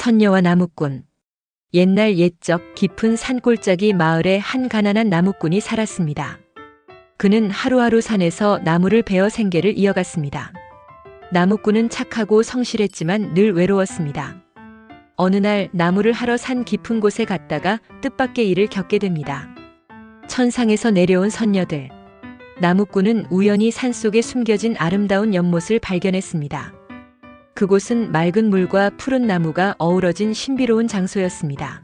선녀와 나무꾼. 옛날 옛적 깊은 산골짜기 마을에 한 가난한 나무꾼이 살았습니다. 그는 하루하루 산에서 나무를 베어 생계를 이어갔습니다. 나무꾼은 착하고 성실했지만 늘 외로웠습니다. 어느 날 나무를 하러 산 깊은 곳에 갔다가 뜻밖의 일을 겪게 됩니다. 천상에서 내려온 선녀들. 나무꾼은 우연히 산속에 숨겨진 아름다운 연못을 발견했습니다. 그곳은 맑은 물과 푸른 나무가 어우러진 신비로운 장소였습니다.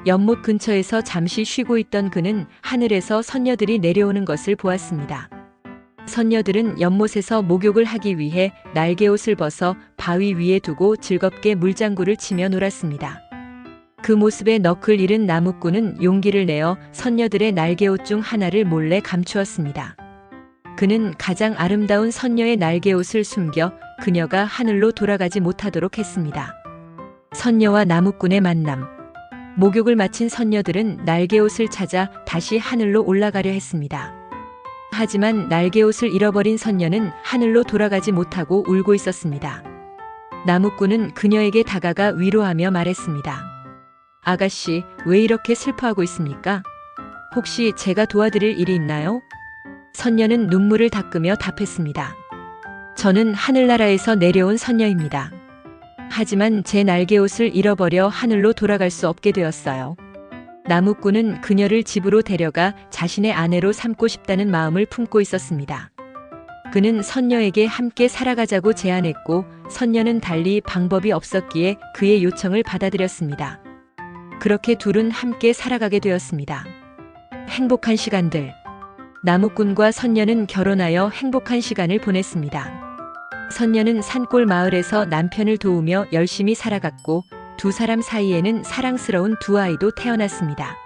연못 근처에서 잠시 쉬고 있던 그는 하늘에서 선녀들이 내려오는 것을 보았습니다. 선녀들은 연못에서 목욕을 하기 위해 날개옷을 벗어 바위 위에 두고 즐겁게 물장구를 치며 놀았습니다. 그 모습에 너클 잃은 나무꾼은 용기를 내어 선녀들의 날개옷 중 하나를 몰래 감추었습니다. 그는 가장 아름다운 선녀의 날개옷을 숨겨 그녀가 하늘로 돌아가지 못하도록 했습니다. 선녀와 나무꾼의 만남. 목욕을 마친 선녀들은 날개옷을 찾아 다시 하늘로 올라가려 했습니다. 하지만 날개옷을 잃어버린 선녀는 하늘로 돌아가지 못하고 울고 있었습니다. 나무꾼은 그녀에게 다가가 위로하며 말했습니다. 아가씨, 왜 이렇게 슬퍼하고 있습니까? 혹시 제가 도와드릴 일이 있나요? 선녀는 눈물을 닦으며 답했습니다. 저는 하늘나라에서 내려온 선녀입니다. 하지만 제 날개옷을 잃어버려 하늘로 돌아갈 수 없게 되었어요. 나무꾼은 그녀를 집으로 데려가 자신의 아내로 삼고 싶다는 마음을 품고 있었습니다. 그는 선녀에게 함께 살아가자고 제안했고 선녀는 달리 방법이 없었기에 그의 요청을 받아들였습니다. 그렇게 둘은 함께 살아가게 되었습니다. 행복한 시간들. 나무꾼과 선녀는 결혼하여 행복한 시간을 보냈습니다. 선녀는 산골 마을에서 남편을 도우며 열심히 살아갔고 두 사람 사이에는 사랑스러운 두 아이도 태어났습니다.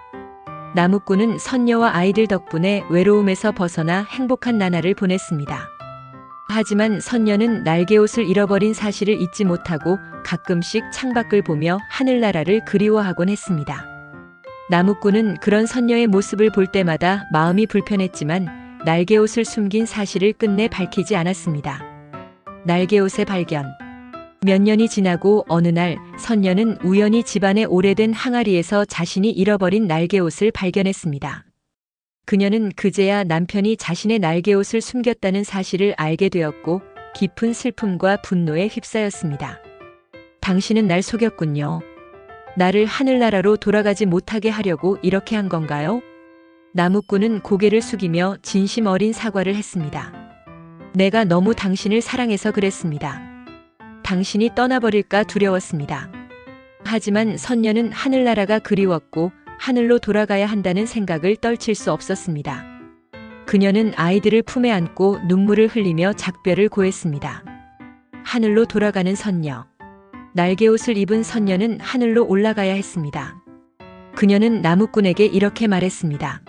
나무꾼은 선녀와 아이들 덕분에 외로움에서 벗어나 행복한 나날을 보냈습니다. 하지만 선녀는 날개옷을 잃어버린 사실을 잊지 못하고 가끔씩 창밖을 보며 하늘나라를 그리워하곤 했습니다. 나무꾼은 그런 선녀의 모습을 볼 때마다 마음이 불편했지만 날개옷을 숨긴 사실을 끝내 밝히지 않았습니다. 날개옷의 발견. 몇 년이 지나고 어느 날 선녀는 우연히 집안의 오래된 항아리에서 자신이 잃어버린 날개옷을 발견했습니다. 그녀는 그제야 남편이 자신의 날개옷을 숨겼다는 사실을 알게 되었고 깊은 슬픔과 분노에 휩싸였습니다. 당신은 날 속였군요. 나를 하늘나라로 돌아가지 못하게 하려고 이렇게 한 건가요? 나무꾼은 고개를 숙이며 진심 어린 사과를 했습니다. 내가 너무 당신을 사랑해서 그랬습니다. 당신이 떠나버릴까 두려웠습니다. 하지만 선녀는 하늘나라가 그리웠고 하늘로 돌아가야 한다는 생각을 떨칠 수 없었습니다. 그녀는 아이들을 품에 안고 눈물을 흘리며 작별을 고했습니다. 하늘로 돌아가는 선녀. 날개옷을 입은 선녀는 하늘로 올라가야 했습니다. 그녀는 나무꾼에게 이렇게 말했습니다.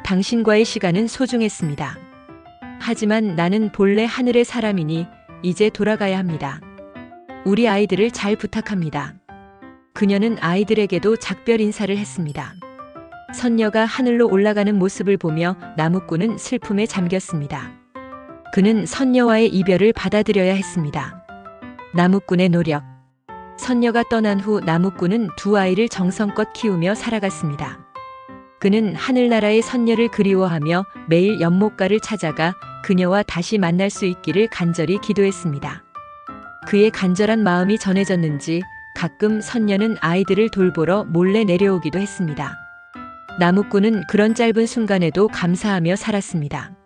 당신과의 시간은 소중했습니다. 하지만 나는 본래 하늘의 사람이니 이제 돌아가야 합니다. 우리 아이들을 잘 부탁합니다. 그녀는 아이들에게도 작별 인사를 했습니다. 선녀가 하늘로 올라가는 모습을 보며 나무꾼은 슬픔에 잠겼습니다. 그는 선녀와의 이별을 받아들여야 했습니다. 나무꾼의 노력. 선녀가 떠난 후 나무꾼은 두 아이를 정성껏 키우며 살아갔습니다. 그는 하늘나라의 선녀를 그리워하며 매일 연못가를 찾아가 그녀와 다시 만날 수 있기를 간절히 기도했습니다. 그의 간절한 마음이 전해졌는지 가끔 선녀는 아이들을 돌보러 몰래 내려오기도 했습니다. 나무꾼은 그런 짧은 순간에도 감사하며 살았습니다.